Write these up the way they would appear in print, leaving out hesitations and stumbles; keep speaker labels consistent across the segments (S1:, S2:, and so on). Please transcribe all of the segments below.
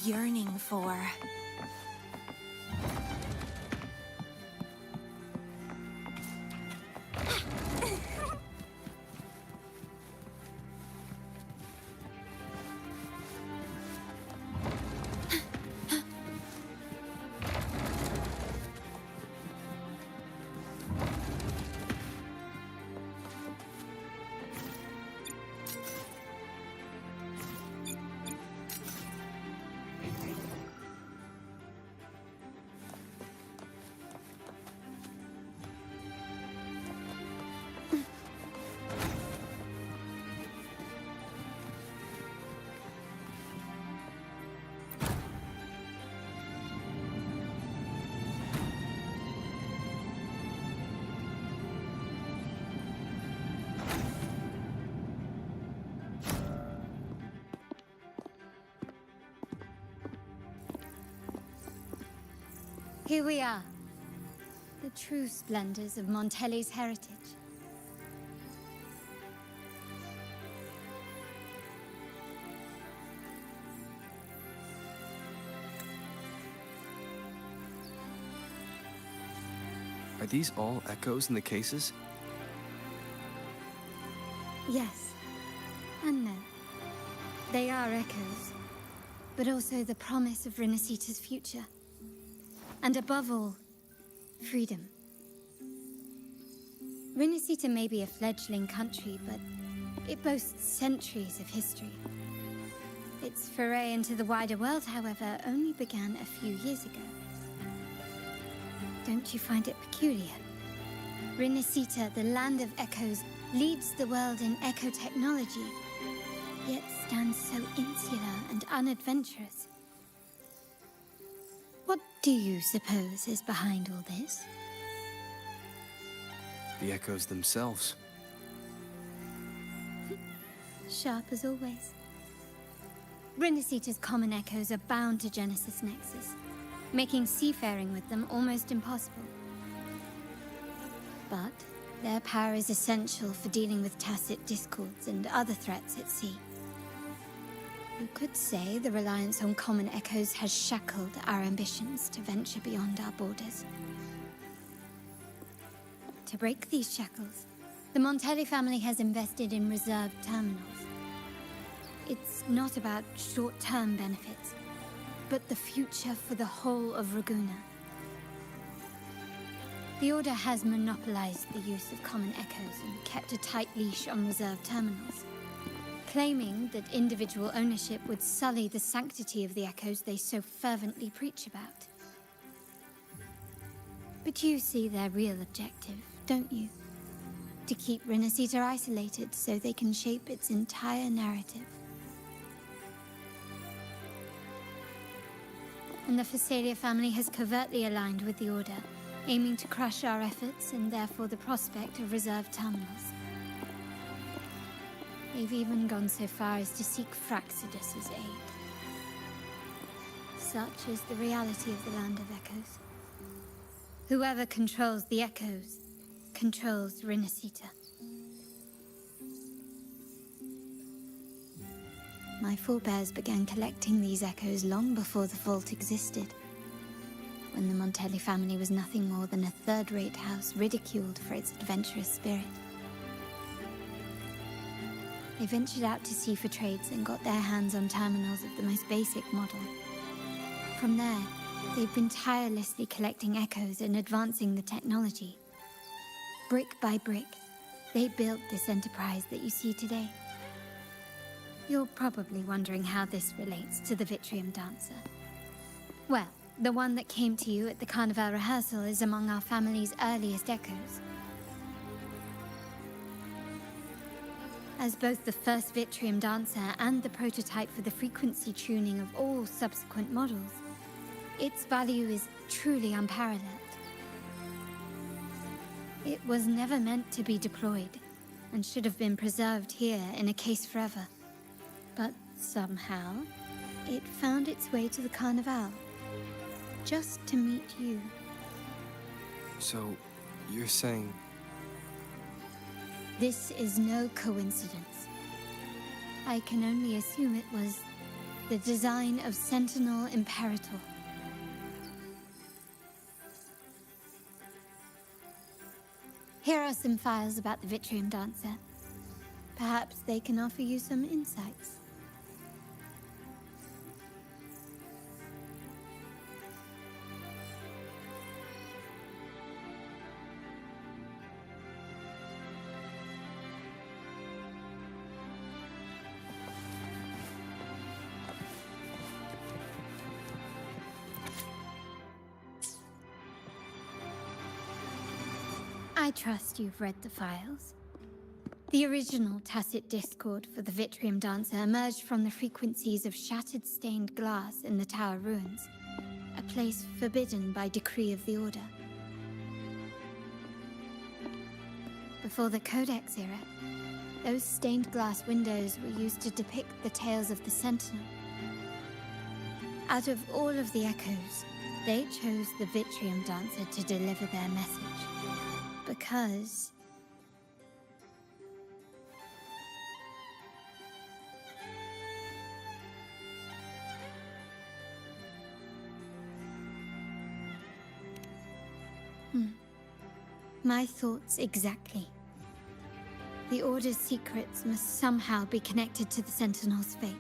S1: yearning for.
S2: Here we are, the true splendors of Montelli's heritage.
S3: Are these all echoes in the cases?
S2: Yes, and no. They are echoes, but also the promise of Renacita's future. And above all, freedom. Renacita may be a fledgling country, but it boasts centuries of history. Its foray into the wider world, however, only began a few years ago. Don't you find it peculiar? Renacita, the land of echoes, leads the world in echo technology, yet stands so insular and unadventurous. What do you suppose is behind all this?
S3: The echoes themselves.
S2: Sharp as always. Renacita's common echoes are bound to Genesis Nexus, making seafaring with them almost impossible. But their power is essential for dealing with tacit discords and other threats at sea. You could say the reliance on common echoes has shackled our ambitions to venture beyond our borders. To break these shackles, the Montelli family has invested in reserved terminals. It's not about short-term benefits, but the future for the whole of Ragusa. The Order has monopolized the use of common echoes and kept a tight leash on reserved terminals, claiming that individual ownership would sully the sanctity of the echoes they so fervently preach about. But you see their real objective, don't you? To keep Renacita isolated so they can shape its entire narrative. And the Phasalia family has covertly aligned with the Order, aiming to crush our efforts and therefore the prospect of reserved terminals. They've even gone so far as to seek Fraxidus's aid. Such is the reality of the Land of Echoes. Whoever controls the Echoes controls Renacita. My forebears began collecting these echoes long before the vault existed, when the Montelli family was nothing more than a third-rate house ridiculed for its adventurous spirit. They ventured out to sea for trades and got their hands on terminals of the most basic model. From there, they've been tirelessly collecting echoes and advancing the technology. Brick by brick, they built this enterprise that you see today. You're probably wondering how this relates to the Vitrium Dancer. Well, the one that came to you at the Carnival rehearsal is among our family's earliest echoes. As both the first Vitrium Dancer and the prototype for the frequency tuning of all subsequent models, its value is truly unparalleled. It was never meant to be deployed, and should have been preserved here in a case forever. But somehow, it found its way to the Carnival, just to meet you.
S3: So, you're saying...
S2: This is no coincidence. I can only assume it was The design of Sentinel Imperator. Here are some files about the Vitrium Dancer. Perhaps they can offer you some insights. I trust you've read the files. The original tacit discord for the Vitrium Dancer emerged from the frequencies of shattered stained glass in the tower ruins, a place forbidden by decree of the Order. Before the Codex era, those stained glass windows were used to depict the tales of the Sentinel. Out of all of the echoes, they chose the Vitrium Dancer to deliver their message. Because my thoughts exactly. The Order's secrets must somehow be connected to the Sentinel's fate.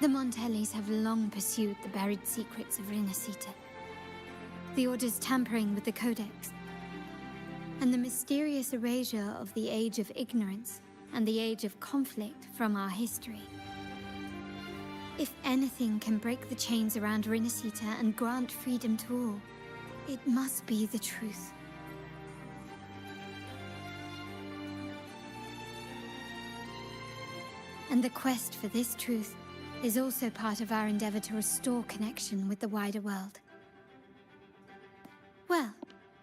S2: The Montellis have long pursued the buried secrets of Rinascita. The Order's tampering with the Codex, and the mysterious erasure of the Age of Ignorance and the Age of Conflict from our history. If anything can break the chains around Rinascita and grant freedom to all, it must be the truth. And the quest for this truth is also part of our endeavor to restore connection with the wider world. Well,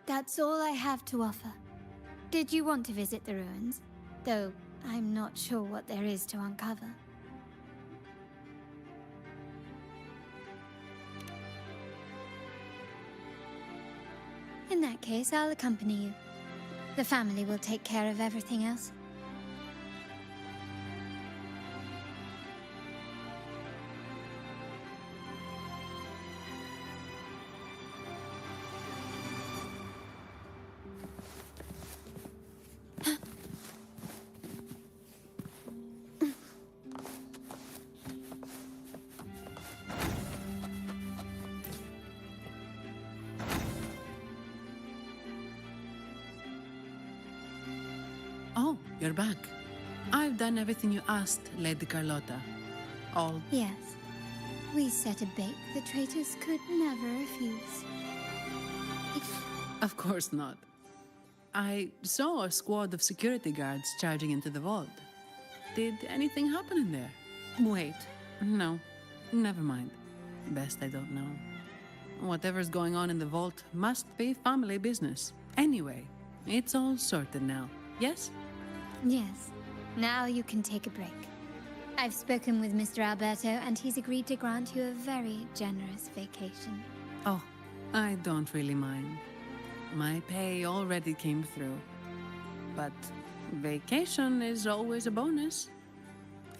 S2: that's all I have to offer. Did you want to visit the ruins? Though I'm not sure what there is to uncover. In that case, I'll accompany you. The family will take care of everything else.
S1: Oh, you're back. I've done everything you asked, Lady Carlotta. All...
S2: Yes. We set a bait the traitors could never refuse.
S1: Of course not. I saw a squad of security guards charging into the vault. Did anything happen in there? Wait, no. Never mind. Best I don't know. Whatever's going on in the vault must be family business. Anyway, it's all sorted now, yes?
S2: Yes. Now you can take a break. I've spoken with Mr. Alberto, and he's agreed to grant you a very generous vacation.
S1: Oh, I don't really mind. My pay already came through. But vacation is always a bonus.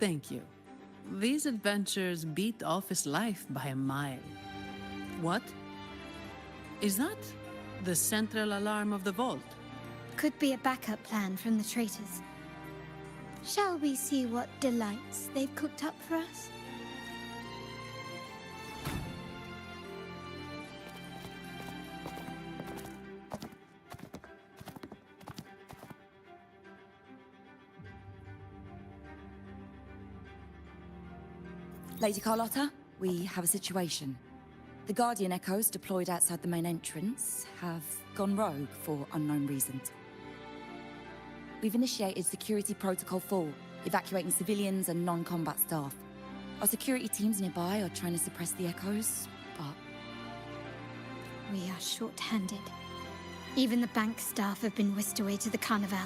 S1: Thank you. These adventures beat office life by a mile. What? Is that the central alarm of the vault?
S2: Could be a backup plan from the traitors. Shall we see what delights they've cooked up for us?
S4: Lady Carlotta, we have a situation. The Guardian Echoes deployed outside the main entrance have gone rogue for unknown reasons. We've initiated Security Protocol 4, evacuating civilians and non-combat staff. Our security teams nearby are trying to suppress the Echoes, but...
S2: We are short-handed. Even the bank staff have been whisked away to the Carnival.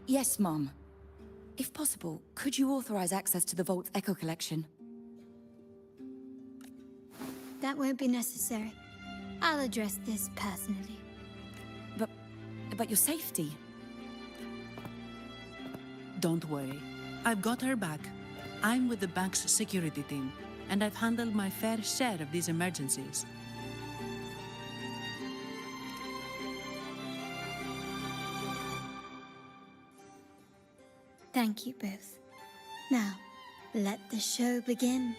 S4: Yes, Mum. If possible, could you authorize access to the Vault's Echo collection?
S2: That won't be necessary. I'll address this personally.
S4: But your safety?
S1: Don't worry. I've got her back. I'm with the bank's security team, and I've handled my fair share of these emergencies.
S2: Thank you both. Now, let the show begin.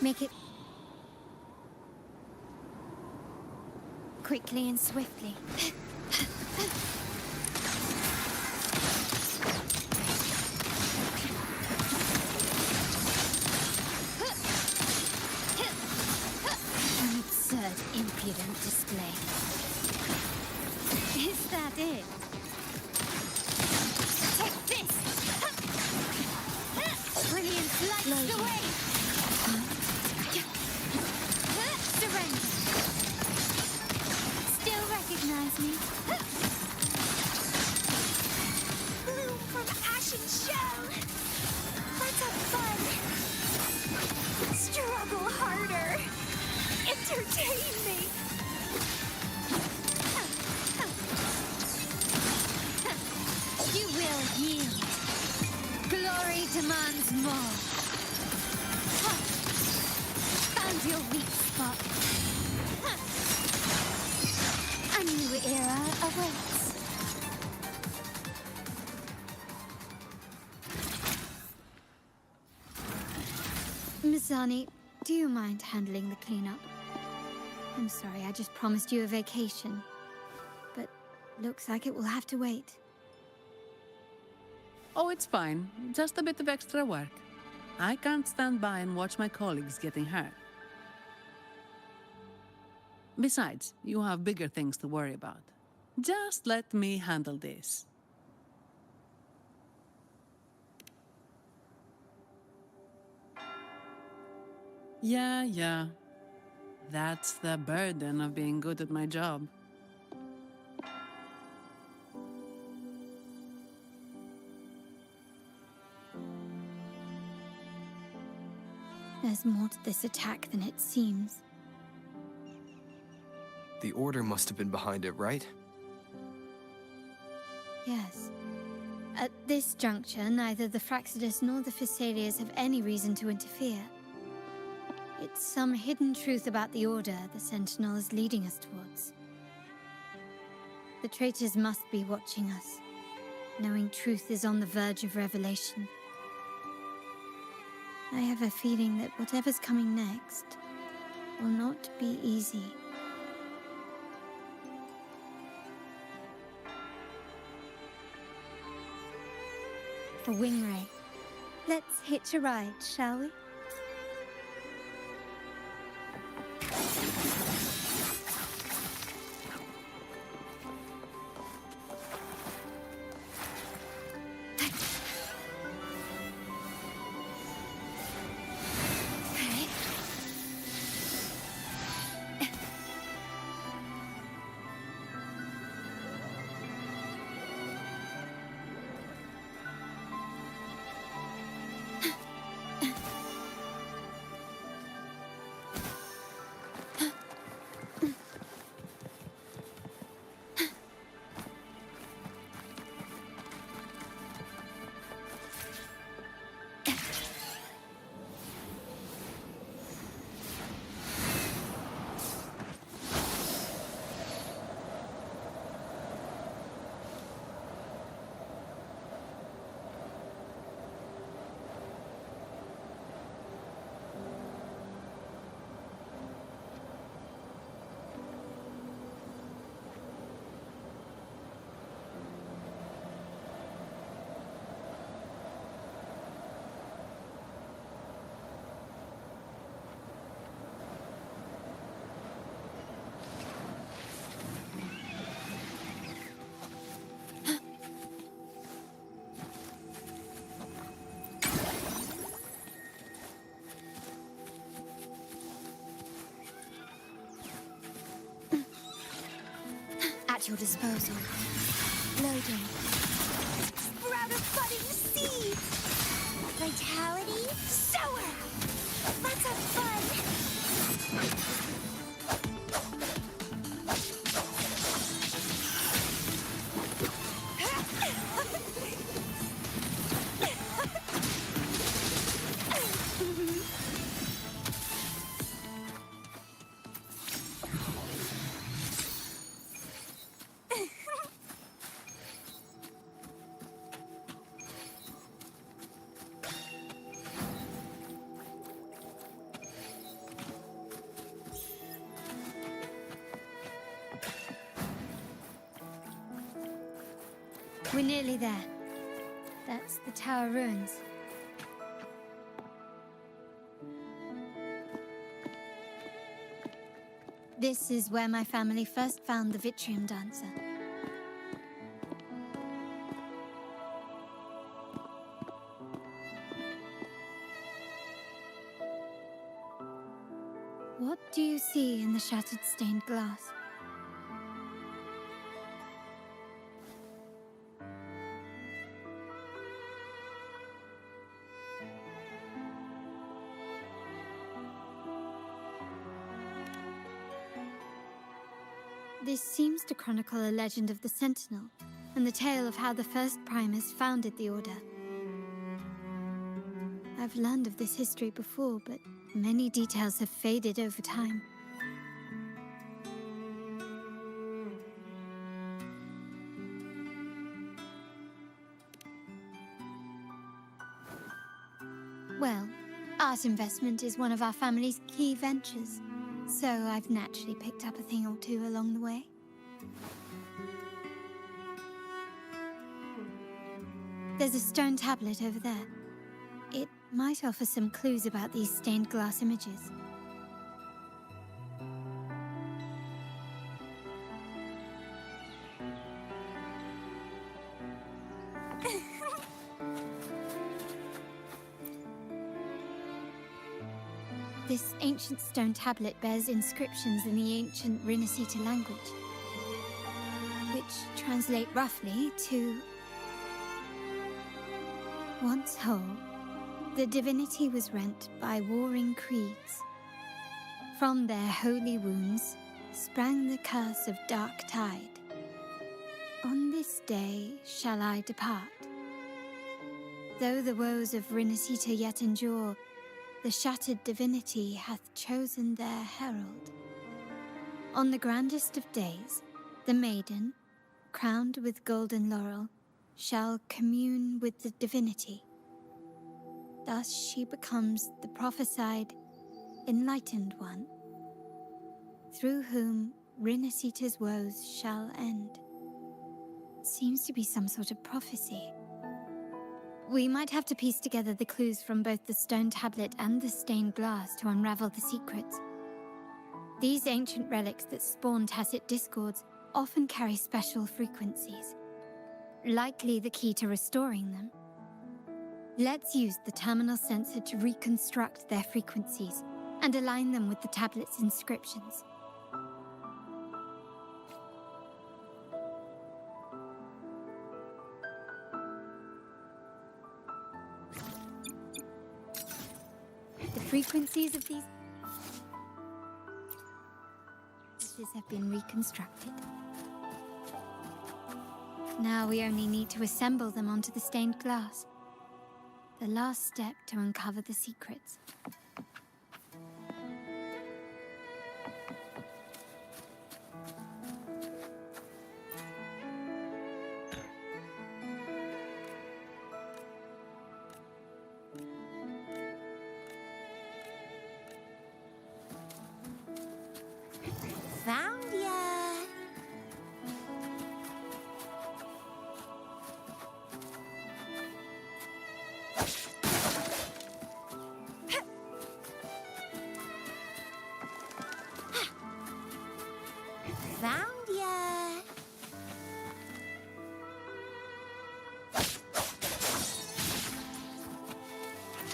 S2: Make it quickly and swiftly. An absurd, impudent display. Is that it? Take this! Brilliant lights away! Surrender. Still recognize me? Bloom from ashen shell. Let's have fun. Struggle harder. Entertain me. You will yield. Glory demands more. Found your weak spot. A new era awaits. Mizani, do you mind handling the cleanup? I'm sorry, I just promised you a vacation. But looks like it will have to wait.
S1: Oh, it's fine. Just a bit of extra work. I can't stand by and watch my colleagues getting hurt. Besides, you have bigger things to worry about. Just let me handle this. Yeah. That's the burden of being good at my job.
S2: There's more to this attack than it seems.
S3: The Order must have been behind it, right?
S2: Yes. At this juncture, neither the Fraxidus nor the Physaelias have any reason to interfere. It's some hidden truth about the Order the Sentinel is leading us towards. The traitors must be watching us, knowing truth is on the verge of revelation. I have a feeling that whatever's coming next will not be easy. A wing ray. Let's hitch a ride, shall we? your disposal. Loading.
S5: Sprout a budding seed! Vitality? Sower! Let's have fun!
S2: We're nearly there. That's the tower ruins. This is where my family first found the Vitrium Dancer. What do you see in the shattered stained glass? This seems to chronicle a legend of the Sentinel, and the tale of how the first Primus founded the Order. I've learned of this history before, but many details have faded over time. Well, art investment is one of our family's key ventures. So I've naturally picked up a thing or two along the way. There's a stone tablet over there. It might offer some clues about these stained glass images. This ancient stone tablet bears inscriptions in the ancient Rinascita language, which translate roughly to... Once whole, the divinity was rent by warring creeds. From their holy wounds sprang the curse of dark tide. On this day shall I depart. Though the woes of Rinascita yet endure, the shattered divinity hath chosen their herald. On the grandest of days, the maiden, crowned with golden laurel, shall commune with the divinity. Thus she becomes the prophesied, enlightened one, through whom Rinascita's woes shall end. Seems to be some sort of prophecy. We might have to piece together the clues from both the stone tablet and the stained glass to unravel the secrets. These ancient relics that spawn tacit discords often carry special frequencies, likely the key to restoring them. Let's use the terminal sensor to reconstruct their frequencies and align them with the tablet's inscriptions. The frequencies of these messages have been reconstructed. Now we only need to assemble them onto the stained glass. The last step to uncover the secrets.
S5: Found ya! Found ya!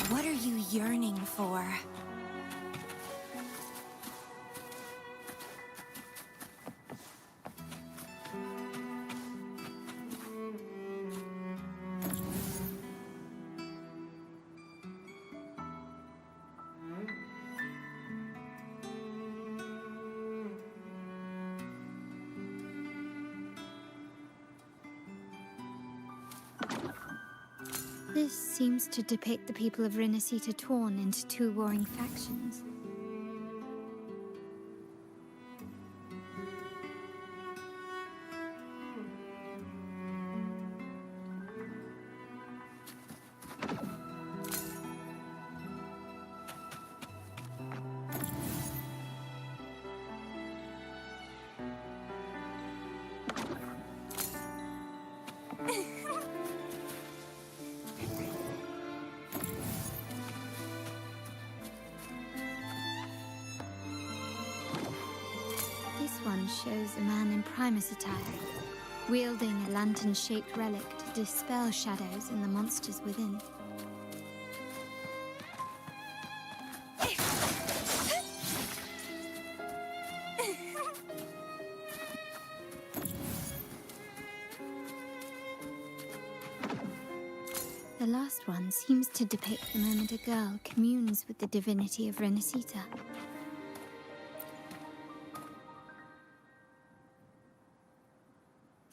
S5: What are you yearning for?
S2: This seems to depict the people of Rinascita torn into two warring factions. This one shows a man in Primus attire, wielding a lantern-shaped relic to dispel shadows and the monsters within. The last one seems to depict the moment a girl communes with the divinity of Rinascita.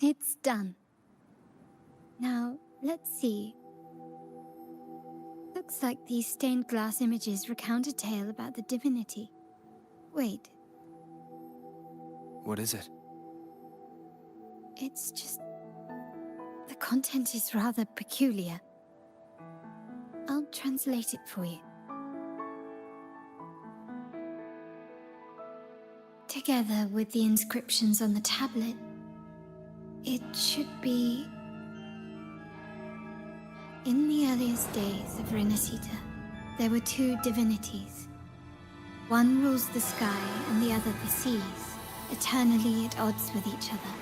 S2: It's done. Now, let's see. Looks like these stained glass images recount a tale about the divinity. Wait,
S3: What is it?
S2: it's just... the content is rather peculiar. I'll translate it for you. Together with the inscriptions on the tablet, it should be... In the earliest days of Rinascita, there were two divinities. One rules the sky and the other the seas, eternally at odds with each other.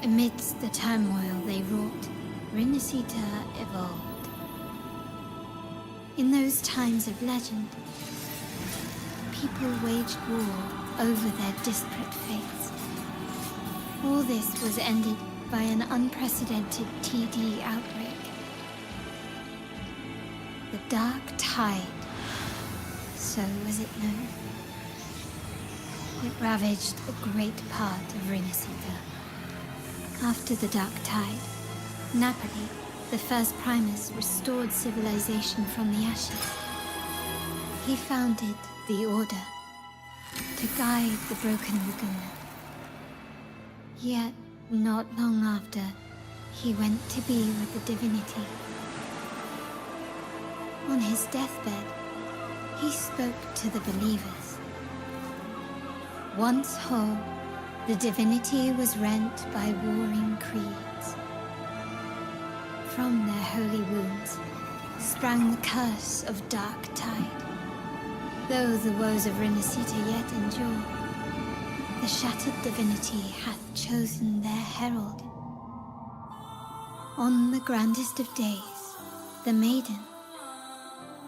S2: Amidst the turmoil they wrought, Rinascita evolved. In those times of legend, people waged war over their disparate fates. All this was ended by an unprecedented TD outbreak. The Dark Tide, so was it known. It ravaged a great part of Rinascita. After the Dark Tide, Napoli, the first Primus, restored civilization from the ashes. He founded the Order to guide the broken Laguna. Yet, not long after, he went to be with the divinity. On his deathbed, he spoke to the believers. Once whole, the divinity was rent by warring creeds. From their holy wounds sprang the curse of Dark Tide. Though the woes of Rinascita yet endure, the shattered divinity hath chosen their herald. On the grandest of days, the maiden,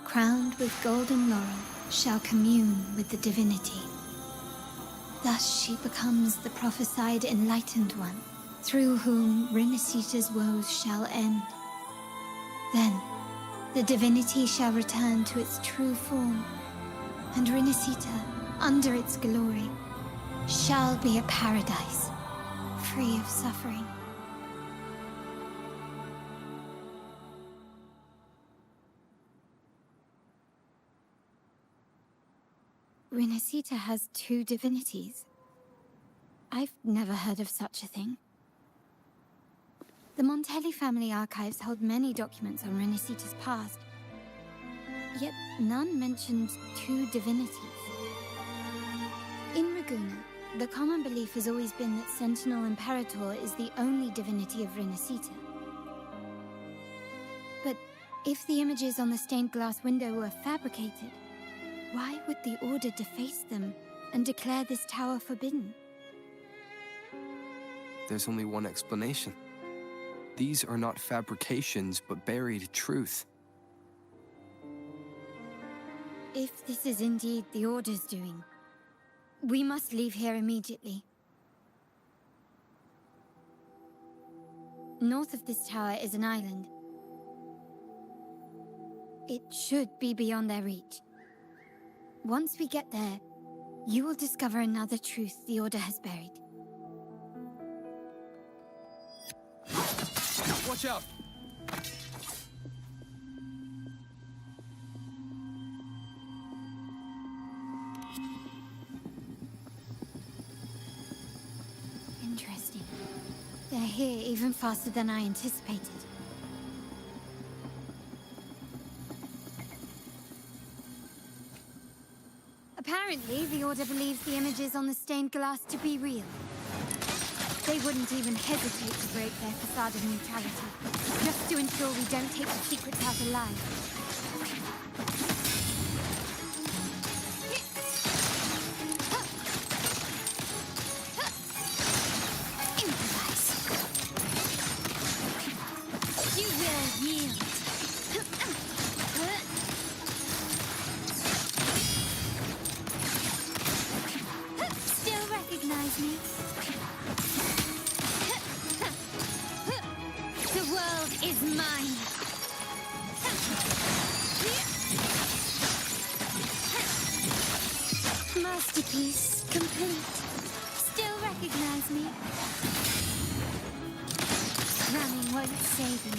S2: crowned with golden laurel, shall commune with the divinity. Thus she becomes the prophesied enlightened one, through whom Rinascita's woes shall end. Then, the divinity shall return to its true form, and Rinascita, under its glory, shall be a paradise, free of suffering. Rinascita has two divinities. I've never heard of such a thing. The Montelli family archives hold many documents on Rinascita's past, yet none mentioned two divinities. In Ragusa, the common belief has always been that Sentinel Imperator is the only divinity of Rinascita. But if the images on the stained glass window were fabricated, why would the Order deface them and declare this tower forbidden?
S3: There's only one explanation. These are not fabrications, but buried truth.
S2: If this is indeed the Order's doing, we must leave here immediately. North of this tower is an island. It should be beyond their reach. Once we get there, you will discover another truth the Order has buried.
S3: Watch out!
S2: They're here even faster than I anticipated. Apparently, the Order believes the images on the stained glass to be real. They wouldn't even hesitate to break their facade of neutrality, just to ensure we don't take the secrets out alive. Masterpiece complete. Still recognize me? Running won't save you.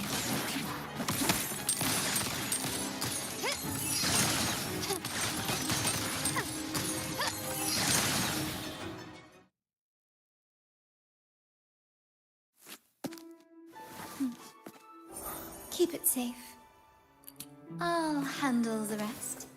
S2: Keep it safe. I'll handle the rest.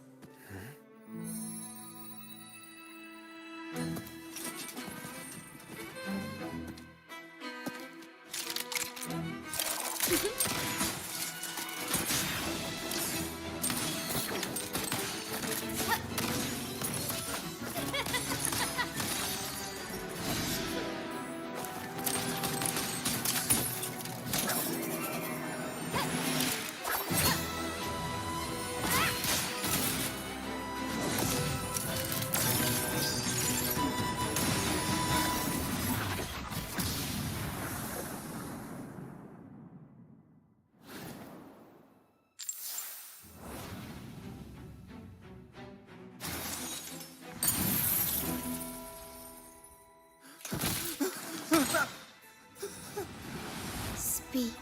S2: Speak.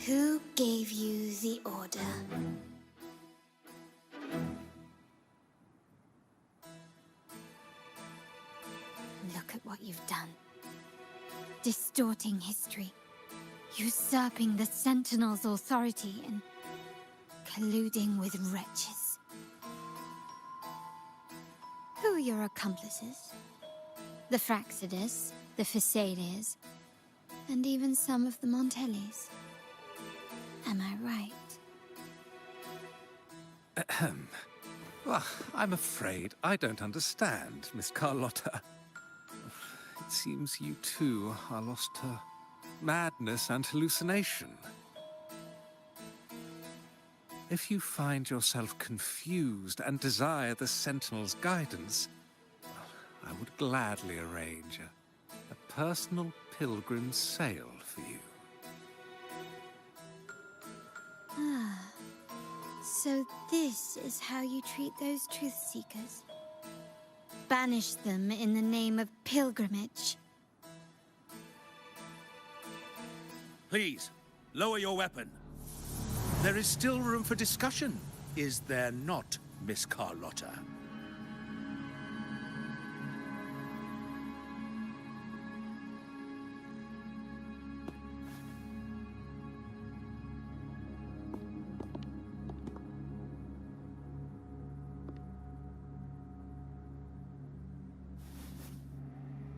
S2: Who gave you the order? Look at what you've done. Distorting history. Usurping the Sentinel's authority and colluding with wretches. Who are your accomplices? The Fraxidus, the Phasaelers, and even some of the Montellis. Am I right?
S6: Ahem. Well, I'm afraid I don't understand, Miss Carlotta. It seems you too are lost to madness and hallucination. If you find yourself confused and desire the Sentinel's guidance, I would gladly arrange a personal pilgrim sail for you.
S2: Ah, so this is how you treat those truth seekers? Banish them in the name of pilgrimage.
S7: Please, lower your weapon. There is still room for discussion, is there not, Miss Carlotta?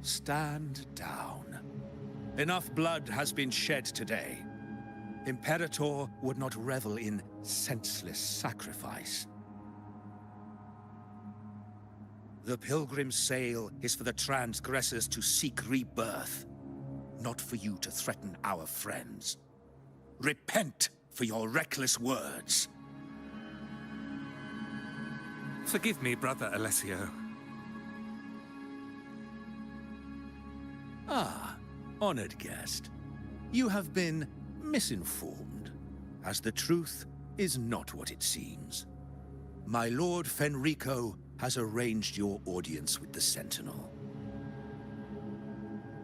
S7: Stand down. Enough blood has been shed today. Imperator would not revel in senseless sacrifice. The pilgrim's sail is for the transgressors to seek rebirth, not for you to threaten our friends. Repent for your reckless words.
S6: Forgive me, Brother Alessio.
S7: Ah, honored guest. You have been misinformed, as the truth is not what it seems. My Lord Fenrico has arranged your audience with the Sentinel.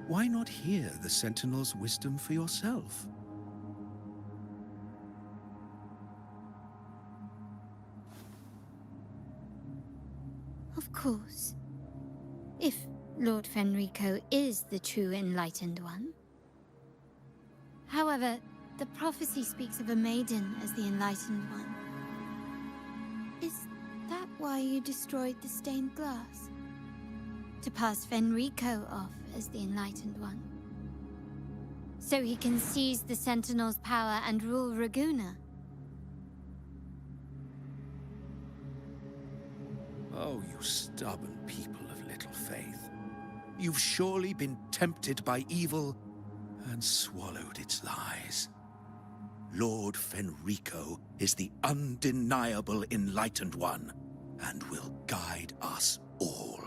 S7: Why not hear the Sentinel's wisdom for yourself?
S2: Of course. If Lord Fenrico is the true enlightened one, However, the prophecy speaks of a maiden as the Enlightened One. Is that why you destroyed the stained glass? To pass Fenrico off as the Enlightened One? So he can seize the Sentinel's power and rule Raguna?
S7: Oh, you stubborn people of little faith. You've surely been tempted by evil and swallowed its lies. Lord Fenrico is the undeniable Enlightened One, and will guide us all.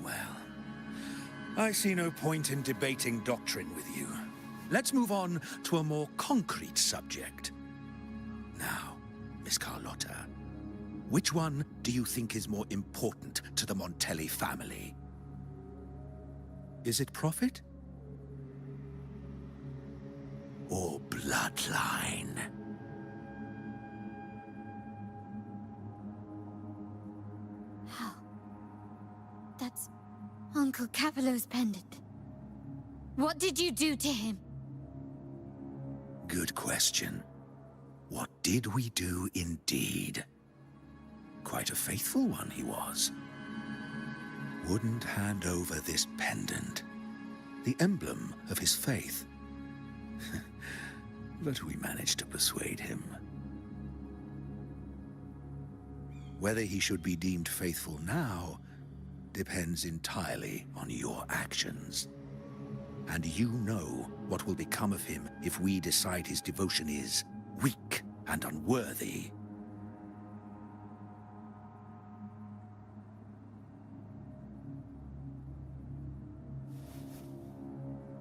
S7: Well, I see no point in debating doctrine with you. Let's move on to a more concrete subject. Now, Miss Carlotta, which one do you think is more important to the Montelli family? Is it profit? Or bloodline?
S2: How? That's Uncle Capello's pendant. What did you do to him?
S7: Good question. What did we do indeed? Quite a faithful one he was. Wouldn't hand over this pendant, the emblem of his faith. But we managed to persuade him. Whether he should be deemed faithful now depends entirely on your actions. And you know what will become of him if we decide his devotion is weak and unworthy.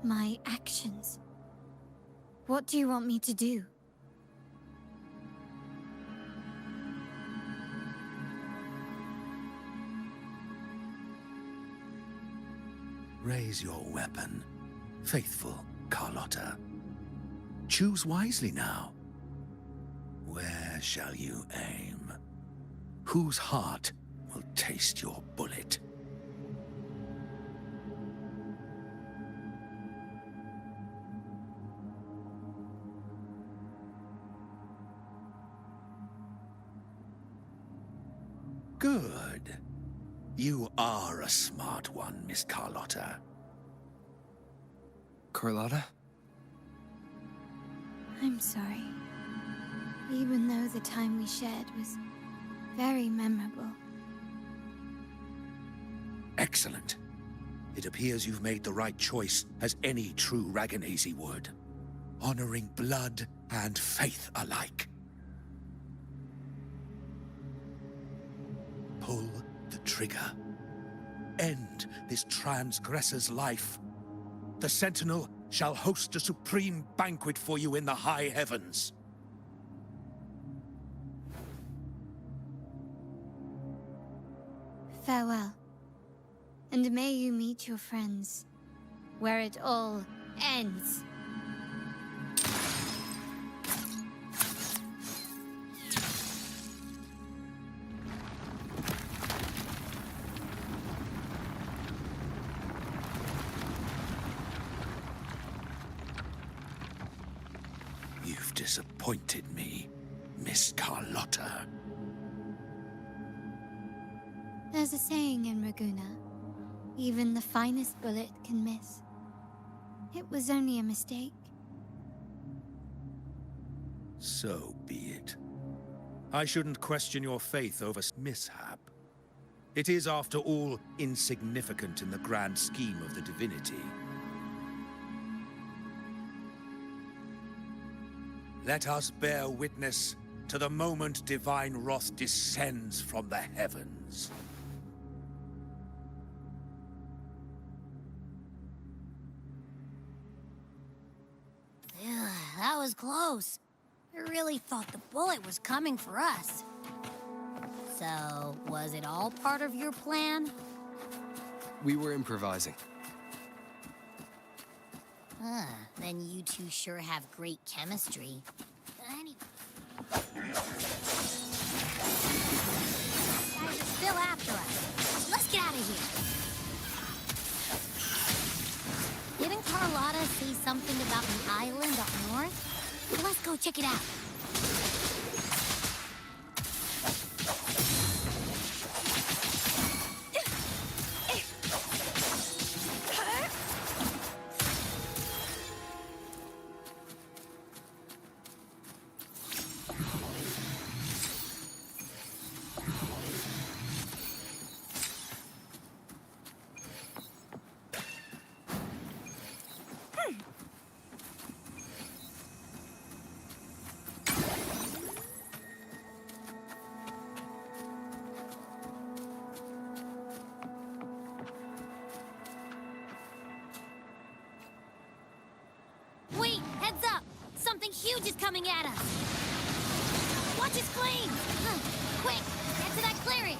S2: My actions. What do you want me to do?
S7: Raise your weapon, faithful Carlotta. Choose wisely now. Where shall you aim? Whose heart will taste your bullet? Good. You are a smart one, Miss Carlotta.
S3: Carlotta?
S2: I'm sorry. Even though the time we shared was very memorable.
S7: Excellent. It appears you've made the right choice, as any true Ragganese would. Honoring blood and faith alike. Pull the trigger. End this transgressor's life. The Sentinel shall host a supreme banquet for you in the high heavens.
S2: Farewell. And may you meet your friends, where it all ends.
S7: You've disappointed me, Miss Carlotta.
S2: There's a saying in Raguna, even the finest bullet can miss. It was only a mistake.
S7: So be it. I shouldn't question your faith over mishap. It is, after all, insignificant in the grand scheme of the divinity. Let us bear witness to the moment divine wrath descends from the heavens.
S5: That was close. I really thought the bullet was coming for us. So, was it all part of your plan?
S3: We were improvising.
S5: Then you two sure have great chemistry. Guys are still after us. Let's get out of here. Carlotta say something about the island up north? Let's go check it out. Wait, heads up! Something huge is coming at us! Watch its flames! Quick, get to that clearing!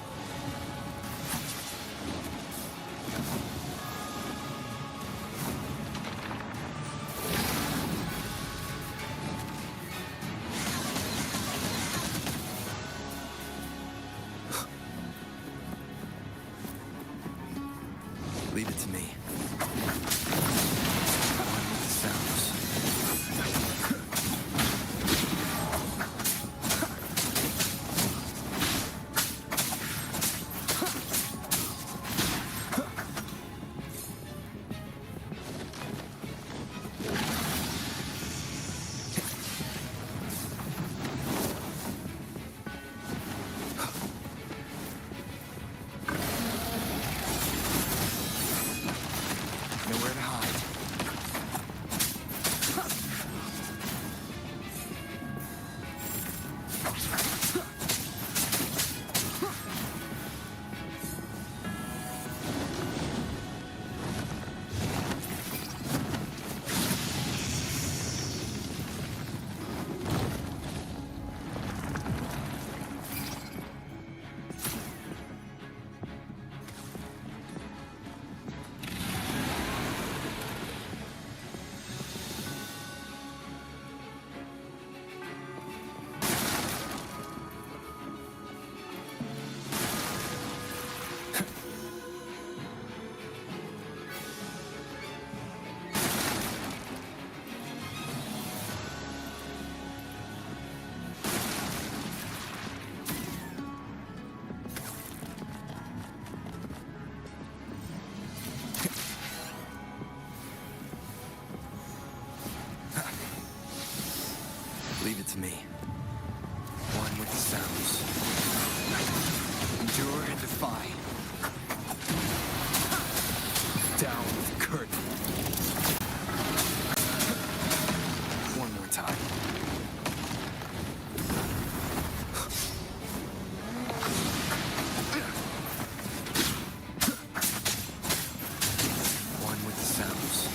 S3: Leave it to me. Sounds. Nowhere to hide. Leave it to me. One with the sounds. Endure and defy. Down with curtain. One more time. One with the sounds.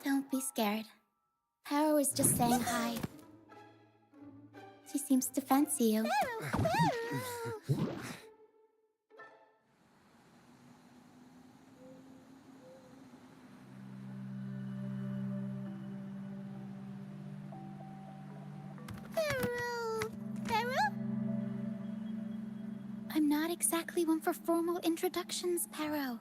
S2: Don't be scared. Power was just saying hi. She seems to fancy you. exactly one for formal introductions, Pero.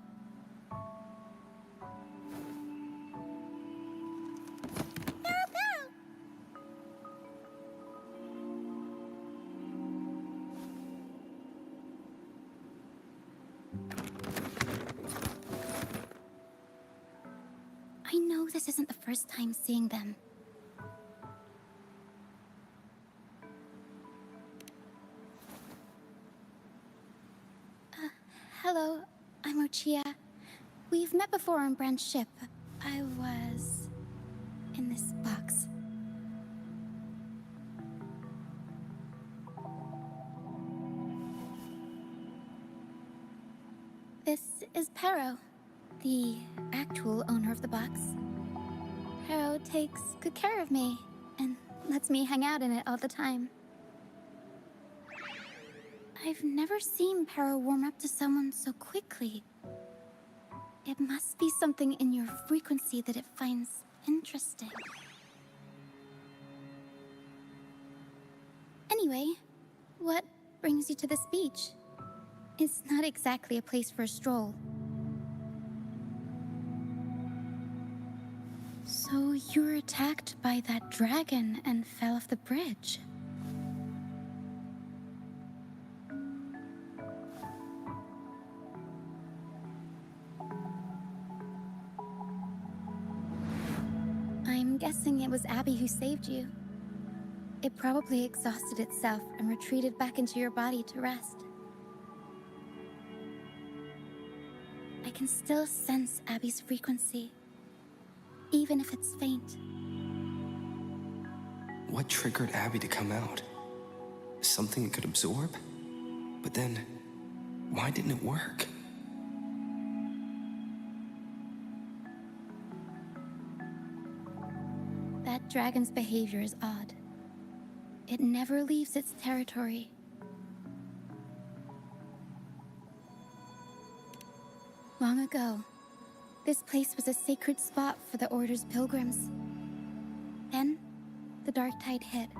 S2: I know this isn't the first time seeing them. Hello, I'm Ochia. We've met before on Brand's ship. I was in this box. This is Pero, the actual owner of the box. Pero takes good care of me and lets me hang out in it all the time. I've never seen Pero warm up to someone so quickly. It must be something in your frequency that it finds interesting. Anyway, what brings you to this beach? It's not exactly a place for a stroll. So you were attacked by that dragon and fell off the bridge. I'm guessing it was Abby who saved you. It probably exhausted itself and retreated back into your body to rest. I can still sense Abby's frequency, even if it's faint.
S3: What triggered Abby to come out? Something it could absorb? But then, why didn't it work?
S2: That dragon's behavior is odd. It never leaves its territory. Long ago, this place was a sacred spot for the Order's pilgrims. Then, the dark tide hit,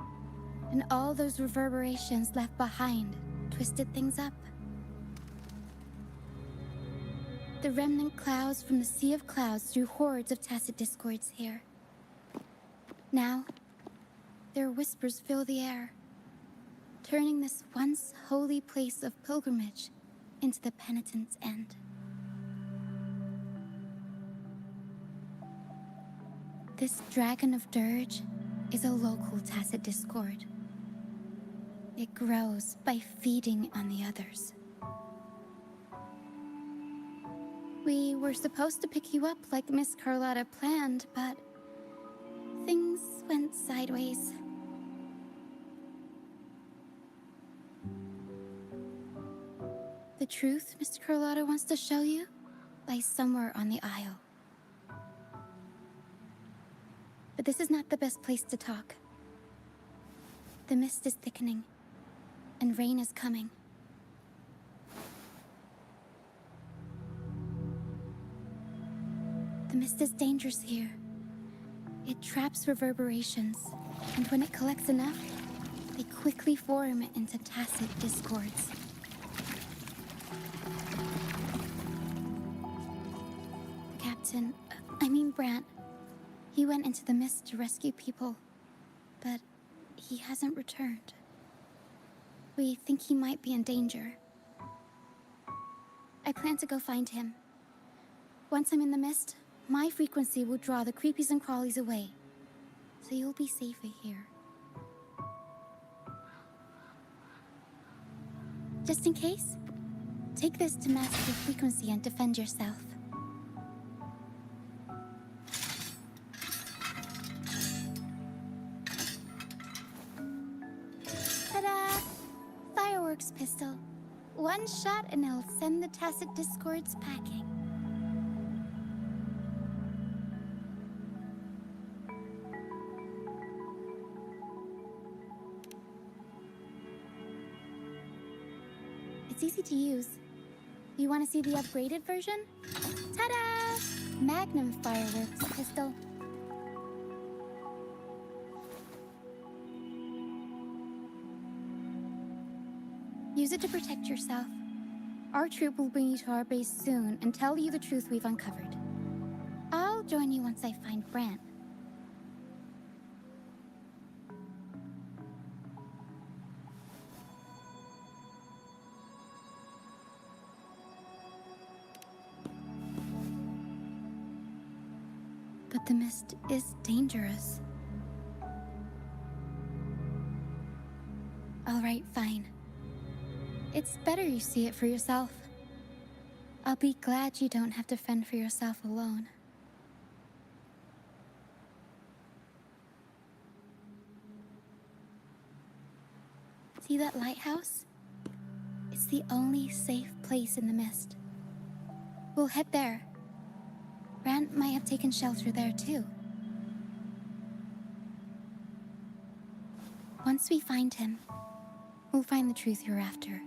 S2: and all those reverberations left behind twisted things up. The remnant clouds from the Sea of Clouds drew hordes of tacit discords here. Now, their whispers fill the air, turning this once holy place of pilgrimage into the penitent's end. This Dragon of Dirge is a local tacit discord. It grows by feeding on the others. We were supposed to pick you up like Miss Carlotta planned, but things went sideways. The truth Mr. Carlotta wants to show you lies somewhere on the aisle. But this is not the best place to talk. The mist is thickening, and rain is coming. The mist is dangerous here. It traps reverberations, and when it collects enough, they quickly form into tacit discords. The captain, Brant, he went into the mist to rescue people, but he hasn't returned. We think he might be in danger. I plan to go find him. Once I'm in the mist, my frequency will draw the creepies and crawlies away, so you'll be safer here. Just in case, take this to mask your frequency and defend yourself. Ta-da! Fireworks pistol. One shot and it'll send the tacit discords packing. It's easy to use. You want to see the upgraded version? Ta-da! Magnum fireworks pistol. Use it to protect yourself. Our troop will bring you to our base soon and tell you the truth we've uncovered. I'll join you once I find Brant. But the mist is dangerous. All right, fine. It's better you see it for yourself. I'll be glad you don't have to fend for yourself alone. See that lighthouse? It's the only safe place in the mist. We'll head there. Brant might have taken shelter there too. Once we find him, we'll find the truth you're after.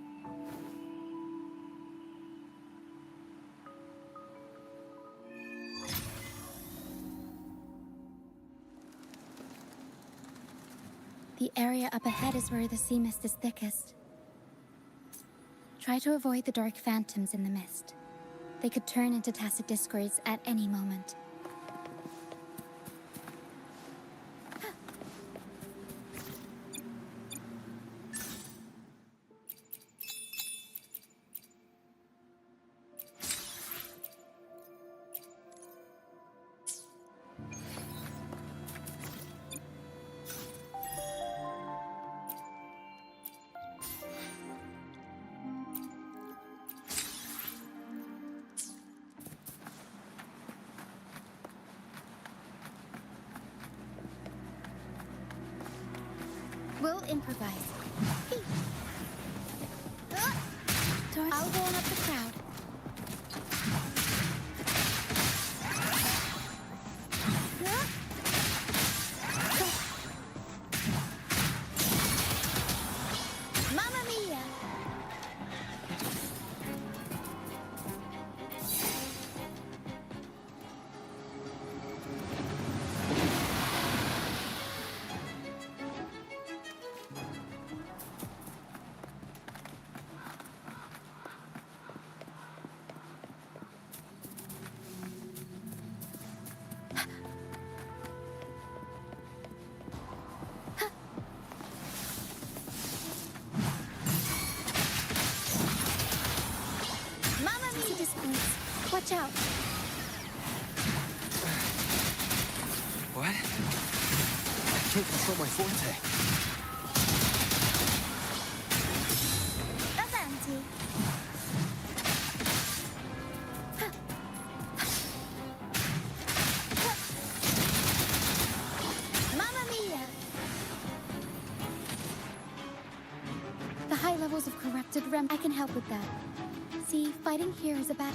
S2: The area up ahead is where the sea mist is thickest. Try to avoid the dark phantoms in the mist. They could turn into tacit discords at any moment. We'll improvise. I'll warm up the crowd. Mamma mia! Watch out.
S3: What? I can't control my forte.
S2: Avanti. Mamma mia! The high levels of corrupted rem. I can help with that. See, fighting here is a bad.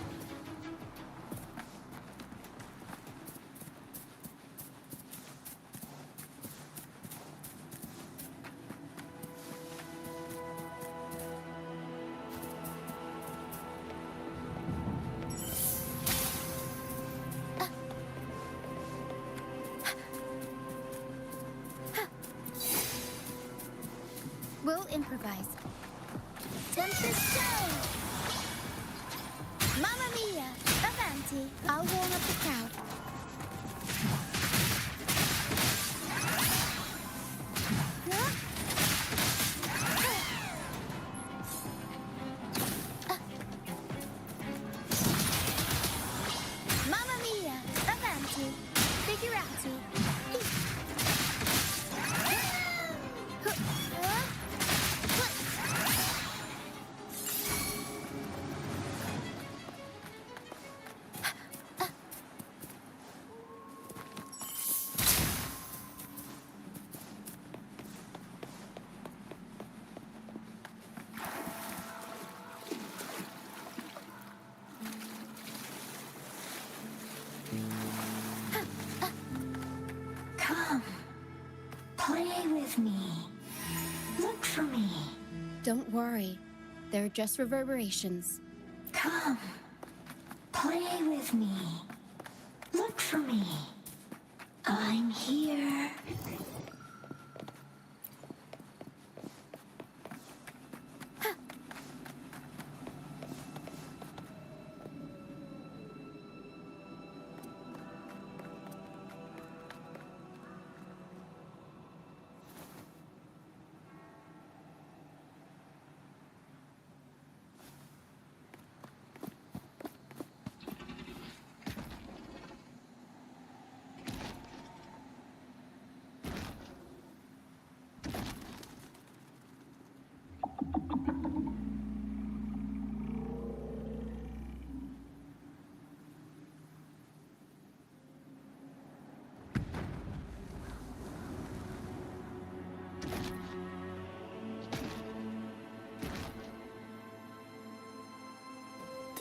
S2: We'll improvise. Tempest show! Mamma mia! Avanti! I'll warm up the crowd. Mamma mia! Avanti! Figurati!
S8: Come, play with me. Look for me.
S2: Don't worry. They're just reverberations.
S8: Come, play with me. Look for me. I'm here.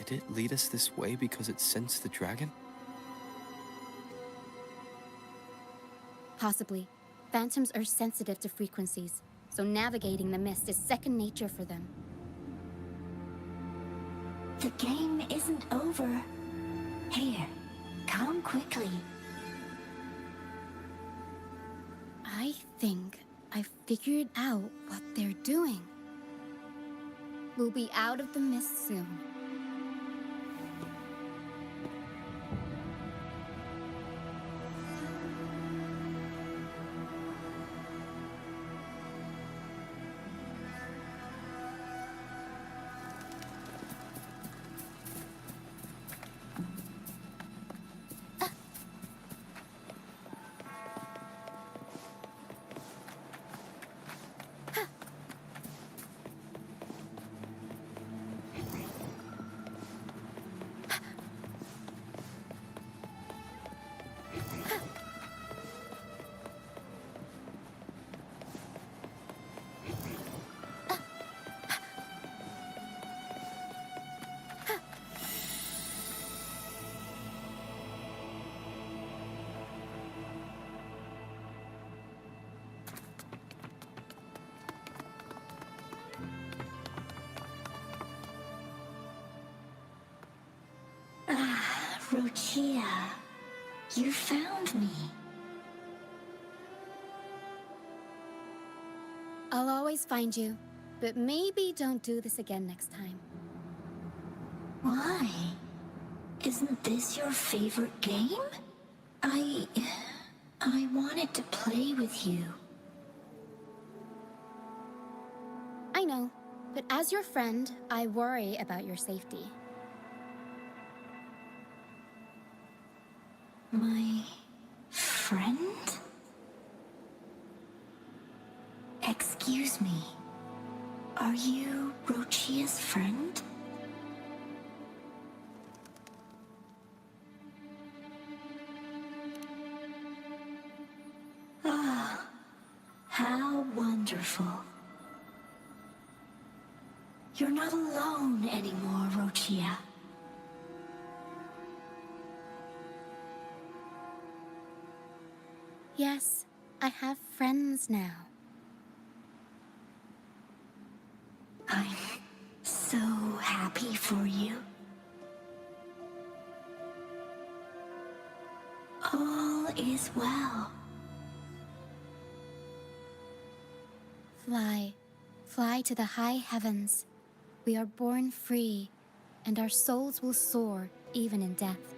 S3: Did it lead us this way because it sensed the dragon?
S9: Possibly. Phantoms are sensitive to frequencies, so navigating the mist is second nature for them.
S8: The game isn't over. Here, come quickly.
S9: I think I figured out what they're doing. We'll be out of the mist soon.
S8: Rochia, you found me.
S9: I'll always find you, but maybe don't do this again next time.
S8: Why? Isn't this your favorite game? I wanted to play with you.
S9: I know, but as your friend, I worry about your safety.
S8: My friend? Excuse me. Are you Rochia's friend? Ah, how wonderful. You're not alone anymore, Rochia.
S9: Yes, I have friends now.
S8: I'm so happy for you. All is well.
S9: Fly, fly to the high heavens. We are born free, and our souls will soar even in death.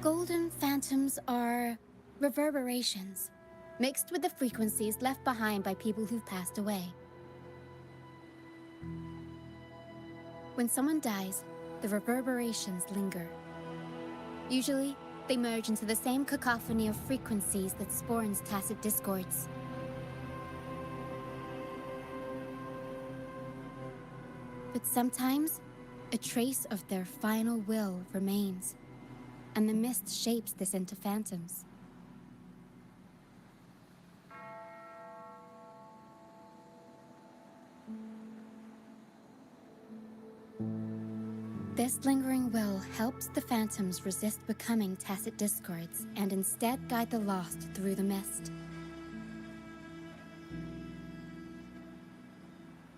S9: Golden phantoms are reverberations, mixed with the frequencies left behind by people who've passed away. When someone dies, the reverberations linger. Usually, they merge into the same cacophony of frequencies that spawns tacit discords. But sometimes, a trace of their final will remains, and the mist shapes this into phantoms. This lingering will helps the phantoms resist becoming tacit discords and instead guide the lost through the mist.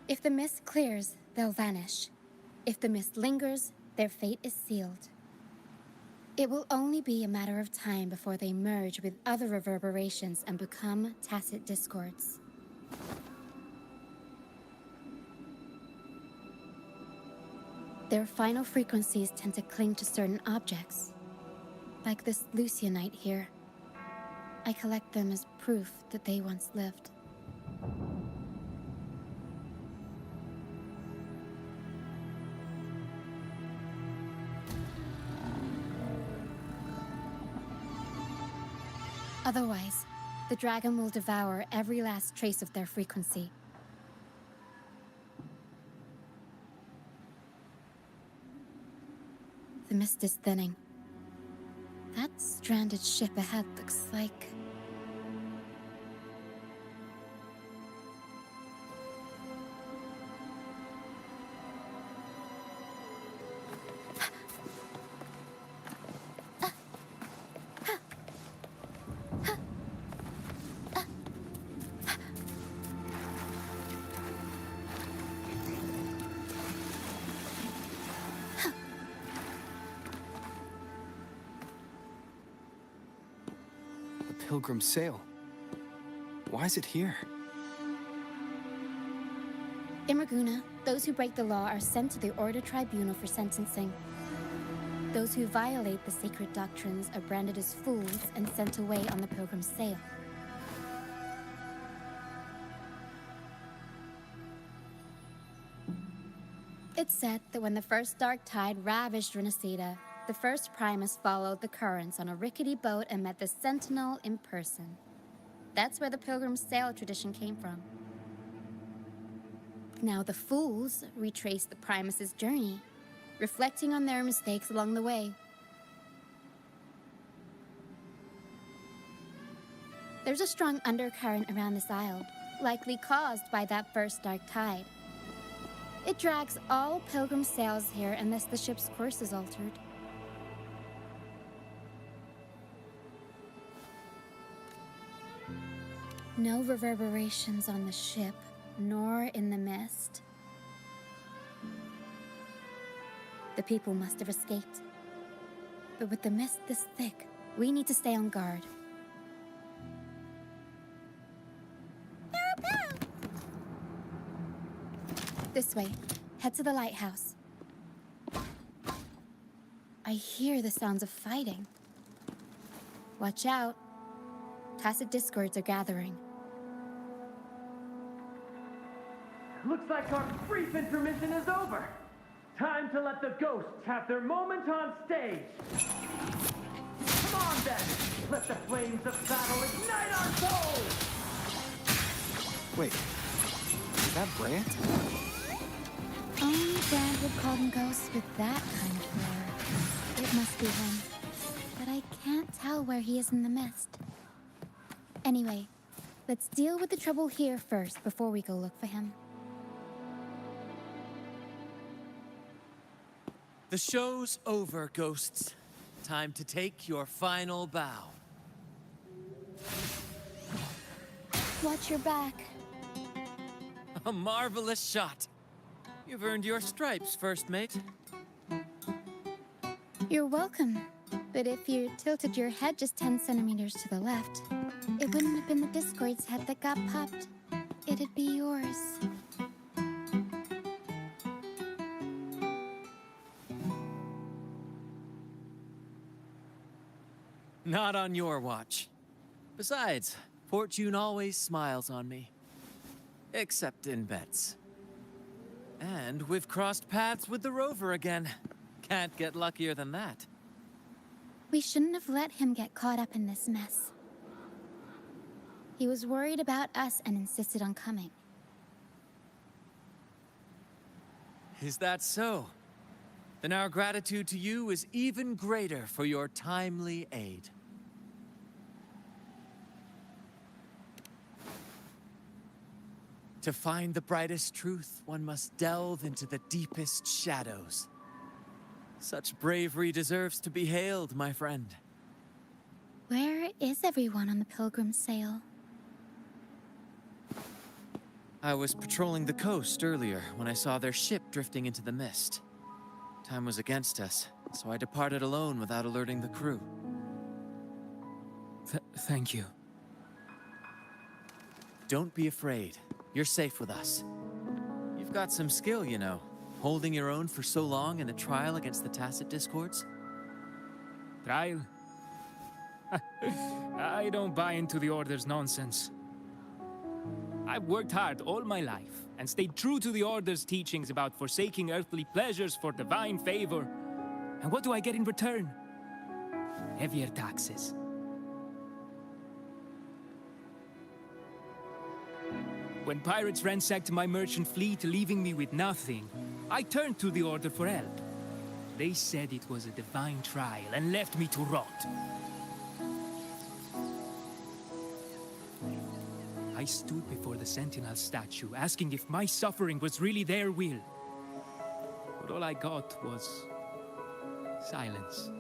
S9: If the mist clears, they'll vanish. If the mist lingers, their fate is sealed. It will only be a matter of time before they merge with other reverberations and become tacit discords. Their final frequencies tend to cling to certain objects, like this Lucianite here. I collect them as proof that they once lived. Otherwise, the dragon will devour every last trace of their frequency. The mist is thinning. That stranded ship ahead looks like...
S3: pilgrim sail. Why is it here?
S9: In Raguna, those who break the law are sent to the Order Tribunal for sentencing. Those who violate the sacred doctrines are branded as fools and sent away on the pilgrim's sail. It's said that when the first dark tide ravaged Renacida, the first Primus followed the currents on a rickety boat and met the Sentinel in person. That's where the pilgrim's sail tradition came from. Now the fools retrace the Primus's journey, reflecting on their mistakes along the way. There's a strong undercurrent around this isle, likely caused by that first dark tide. It drags all pilgrim sails here unless the ship's course is altered. No reverberations on the ship, nor in the mist. The people must have escaped. But with the mist this thick, we need to stay on guard. This way. Head to the lighthouse. I hear the sounds of fighting. Watch out. Tacit discords are gathering.
S10: Looks like our brief intermission is over. Time to let the ghosts have their moment on stage. Come on then, let the flames of battle ignite our souls!
S3: Wait, is that Brant?
S9: Only Brand would call them ghosts with that kind of horror. It must be him. But I can't tell where he is in the mist. Anyway, let's deal with the trouble here first before we go look for him.
S11: The show's over, ghosts. Time to take your final bow.
S9: Watch your back.
S11: A marvelous shot. You've earned your stripes, first mate.
S9: You're welcome. But if you tilted your head just 10 centimeters to the left, it wouldn't have been the Discord's head that got popped. It'd be yours.
S11: Not on your watch. Besides, fortune always smiles on me. Except in bets. And we've crossed paths with the rover again. Can't get luckier than that.
S9: We shouldn't have let him get caught up in this mess. He was worried about us and insisted on coming.
S11: Is that so? Then our gratitude to you is even greater for your timely aid. To find the brightest truth, one must delve into the deepest shadows. Such bravery deserves to be hailed, my friend.
S9: Where is everyone on the Pilgrim's sail?
S11: I was patrolling the coast earlier when I saw their ship drifting into the mist. Time was against us, so I departed alone without alerting the crew.
S12: Thank you.
S11: Don't be afraid. You're safe with us. You've got some skill, you know. Holding your own for so long in a trial against the Tacit Discords.
S12: Trial? I don't buy into the Order's nonsense. I've worked hard all my life and stayed true to the Order's teachings about forsaking earthly pleasures for divine favor. And what do I get in return? Heavier taxes. When pirates ransacked my merchant fleet, leaving me with nothing, I turned to the Order for help. They said it was a divine trial and left me to rot. I stood before the Sentinel statue, asking if my suffering was really their will. But all I got was silence.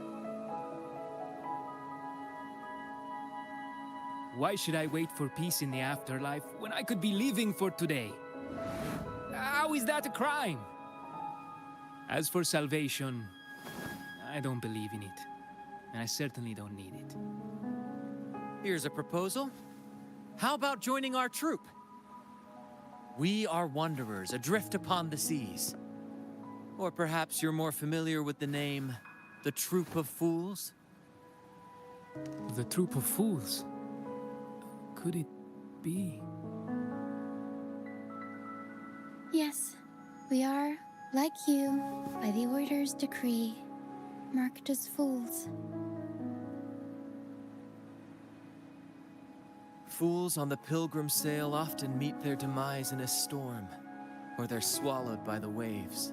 S12: Why should I wait for peace in the afterlife when I could be living for today? How is that a crime? As for salvation, I don't believe in it. And I certainly don't need it.
S11: Here's a proposal. How about joining our troop? We are wanderers adrift upon the seas. Or perhaps you're more familiar with the name, the Troop of Fools?
S12: The Troop of Fools? Could it be?
S9: Yes, we are, like you, by the Order's decree, marked as fools.
S11: Fools on the pilgrim sail often meet their demise in a storm, or they're swallowed by the waves.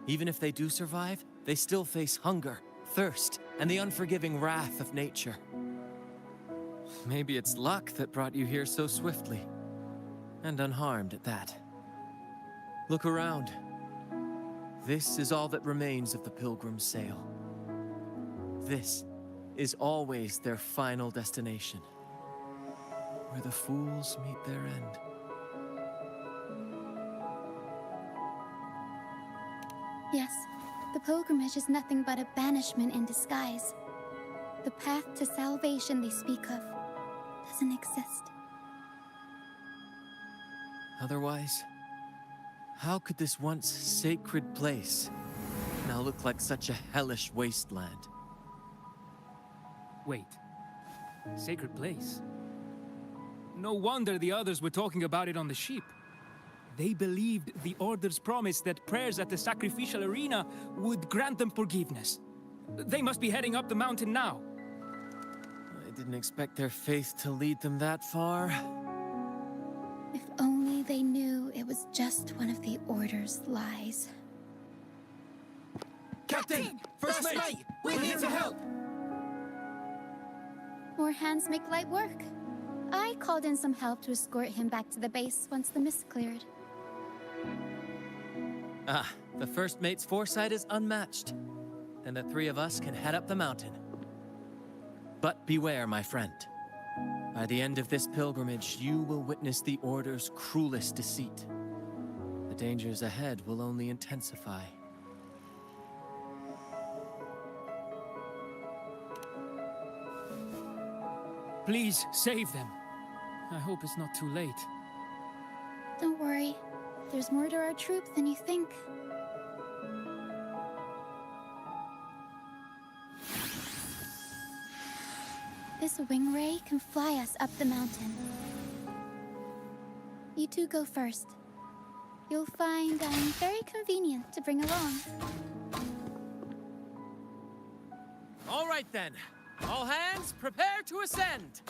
S11: Even if they do survive, they still face hunger, thirst, and the unforgiving wrath of nature. Maybe it's luck that brought you here so swiftly, and unharmed at that. Look around. This is all that remains of the pilgrim sail. This is always their final destination, where the fools meet their end.
S9: Yes, the pilgrimage is nothing but a banishment in disguise. The path to salvation they speak of doesn't exist.
S11: Otherwise, how could this once sacred place now look like such a hellish wasteland?
S12: Wait. Sacred place? No wonder the others were talking about it on the ship. They believed the Order's promise that prayers at the sacrificial arena would grant them forgiveness. They must be heading up the mountain now.
S11: I didn't expect their faith to lead them that far.
S9: If only they knew it was just one of the Order's lies.
S3: Captain! First mate! We're here to help!
S9: More hands make light work. I called in some help to escort him back to the base once the mist cleared.
S11: Ah, the first mate's foresight is unmatched. And the three of us can head up the mountain. But beware, my friend. By the end of this pilgrimage, you will witness the Order's cruelest deceit. The dangers ahead will only intensify.
S12: Please, save them. I hope it's not too late.
S9: Don't worry. There's more to our troop than you think. This wing ray can fly us up the mountain. You two go first. You'll find I'm very convenient to bring along.
S11: All right then. All hands, prepare to ascend!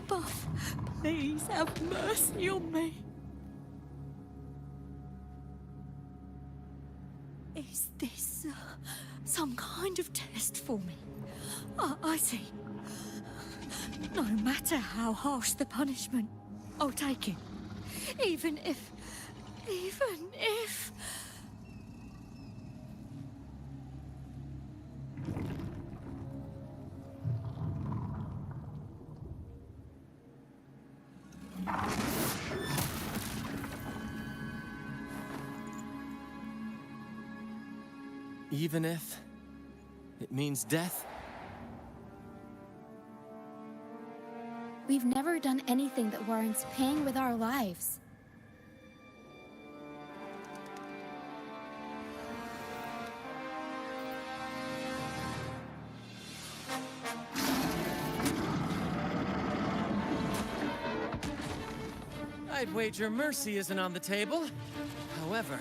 S13: above, please have mercy on me. Is this some kind of test for me? I see. No matter how harsh the punishment, I'll take it. Even if...
S11: Even if it means death?
S9: We've never done anything that warrants paying with our lives.
S11: I'd wager mercy isn't on the table. However,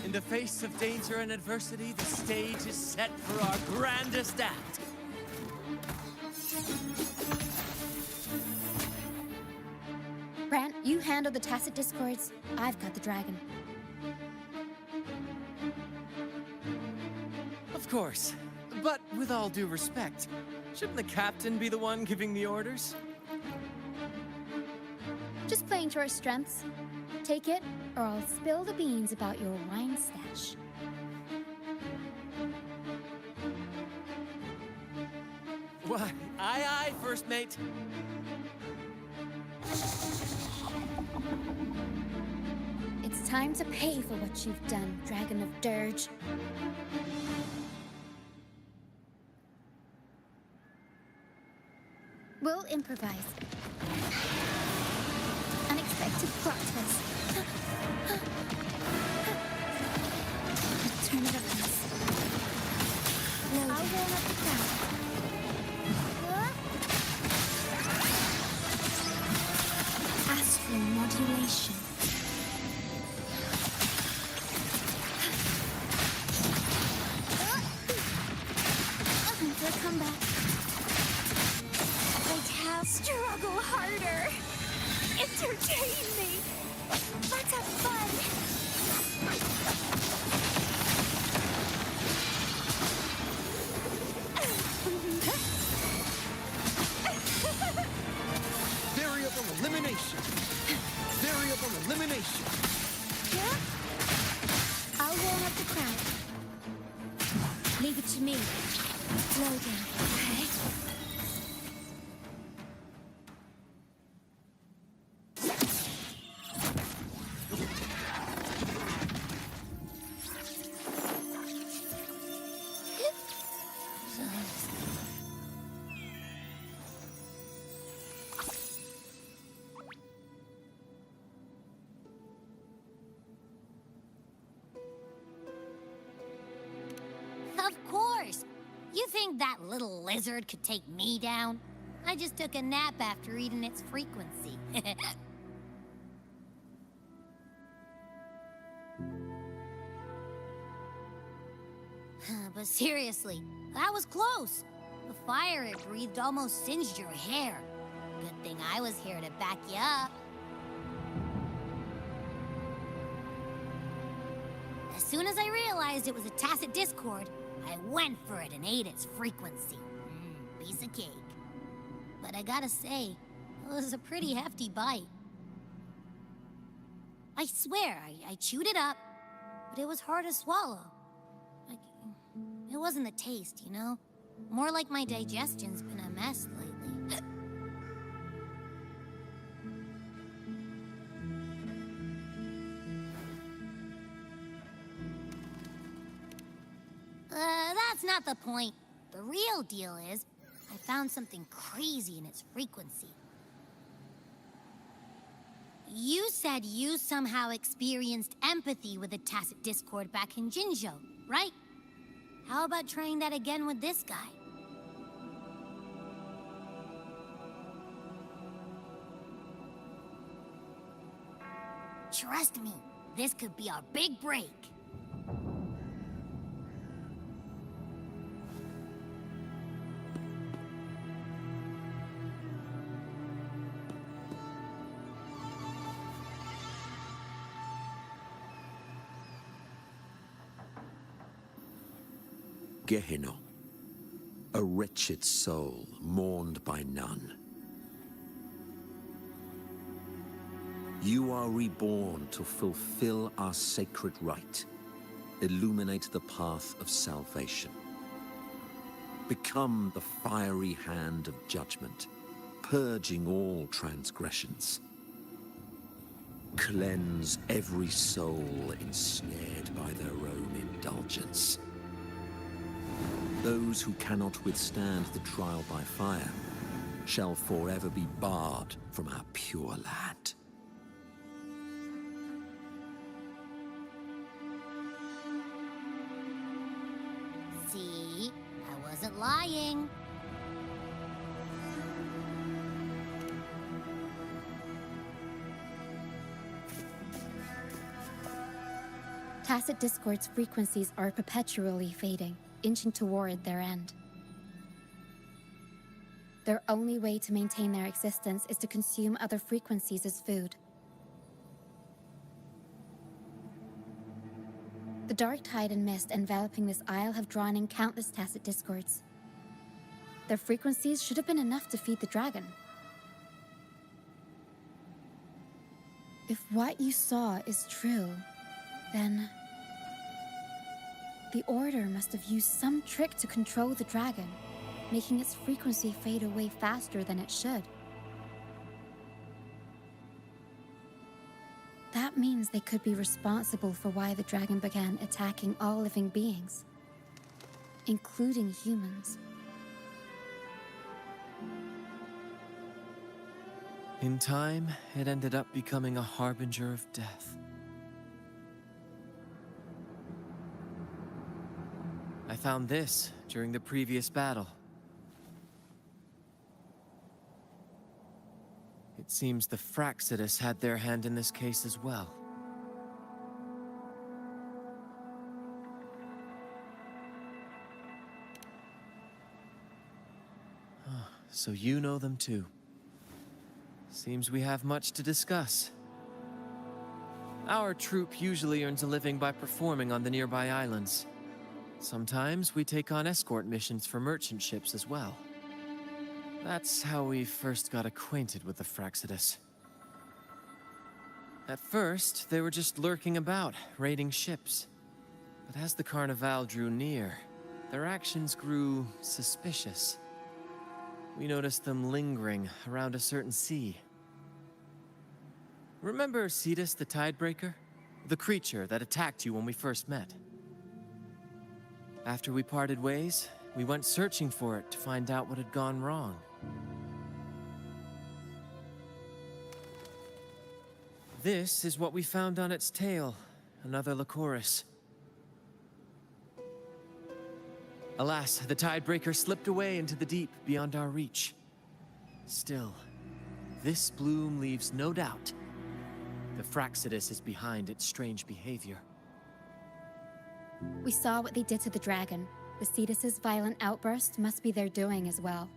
S11: in the face of danger and adversity, the stage is set for our grandest act.
S9: Brant, you handle the tacit discords. I've got the dragon.
S11: Of course. But with all due respect, shouldn't the captain be the one giving the orders?
S9: Just playing to our strengths. Take it, or I'll spill the beans about your wine stash.
S11: Why, aye, first mate.
S9: It's time to pay for what you've done, Dragon of Dirge. We'll improvise. Unexpected plot twist. Turn it around. I'll roll up the crowd.
S8: Astral modulation.
S9: Time for a comeback.
S8: Struggle harder. Entertain me. Let's have fun.
S7: Variable elimination. Variable elimination.
S9: Yeah? I'll warm up the crowd. Leave it to me. Loading, okay?
S5: Of course! You think that little lizard could take me down? I just took a nap after eating its frequency. But seriously, that was close. The fire it breathed almost singed your hair. Good thing I was here to back you up. As soon as I realized it was a tacit discord, I went for it and ate its frequency. Piece of cake. But I gotta say, it was a pretty hefty bite. I swear, I chewed it up, but it was hard to swallow. It wasn't the taste, you know? More like my digestion's been a mess lately. That's not the point. The real deal is, I found something crazy in its frequency. You said you somehow experienced empathy with the tacit discord back in Jinzhou, right? How about trying that again with this guy? Trust me, this could be our big break.
S14: Gehenna, a wretched soul mourned by none. You are reborn to fulfill our sacred rite, illuminate the path of salvation. Become the fiery hand of judgment, purging all transgressions. Cleanse every soul ensnared by their own indulgence. Those who cannot withstand the trial by fire shall forever be barred from our pure land.
S5: See? I wasn't lying.
S9: Tacit Discord's frequencies are perpetually fading, inching toward their end. Their only way to maintain their existence is to consume other frequencies as food. The dark tide and mist enveloping this isle have drawn in countless Tacit Discords. Their frequencies should have been enough to feed the dragon. If what you saw is true, then the Order must have used some trick to control the dragon, making its frequency fade away faster than it should. That means they could be responsible for why the dragon began attacking all living beings, including humans.
S11: In time, it ended up becoming a harbinger of death. I found this during the previous battle. It seems the Fractsidus had their hand in this case as well. So you know them too. Seems we have much to discuss. Our troop usually earns a living by performing on the nearby islands. Sometimes we take on escort missions for merchant ships as well. That's how we first got acquainted with the Fractsidus. At first, they were just lurking about, raiding ships. But as the Carnival drew near, their actions grew suspicious. We noticed them lingering around a certain sea. Remember Cetus the Tidebreaker? The creature that attacked you when we first met? After we parted ways, we went searching for it to find out what had gone wrong. This is what we found on its tail, another Lycoris. Alas, the Tidebreaker slipped away into the deep beyond our reach. Still, this bloom leaves no doubt. The Fractsidus is behind its strange behavior.
S9: We saw what they did to the dragon. The Cetus's violent outburst must be their doing as well.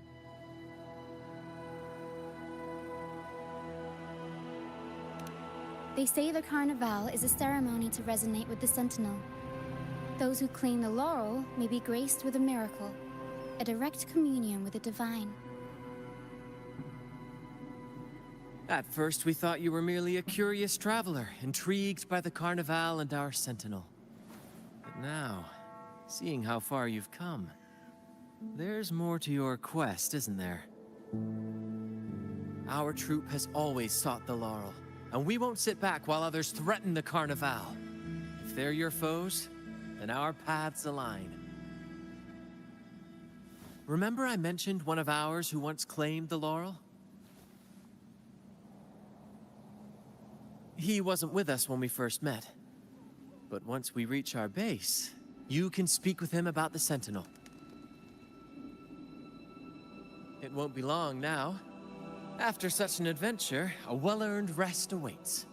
S9: They say the Carnival is a ceremony to resonate with the Sentinel. Those who claim the laurel may be graced with a miracle, a direct communion with the divine.
S11: At first, we thought you were merely a curious traveler, intrigued by the Carnival and our Sentinel. But now, seeing how far you've come, there's more to your quest, isn't there? Our troop has always sought the laurel, and we won't sit back while others threaten the Carnival. If they're your foes, then our paths align. Remember I mentioned one of ours who once claimed the laurel? He wasn't with us when we first met. But once we reach our base, you can speak with him about the Sentinel. It won't be long now. After such an adventure, a well-earned rest awaits.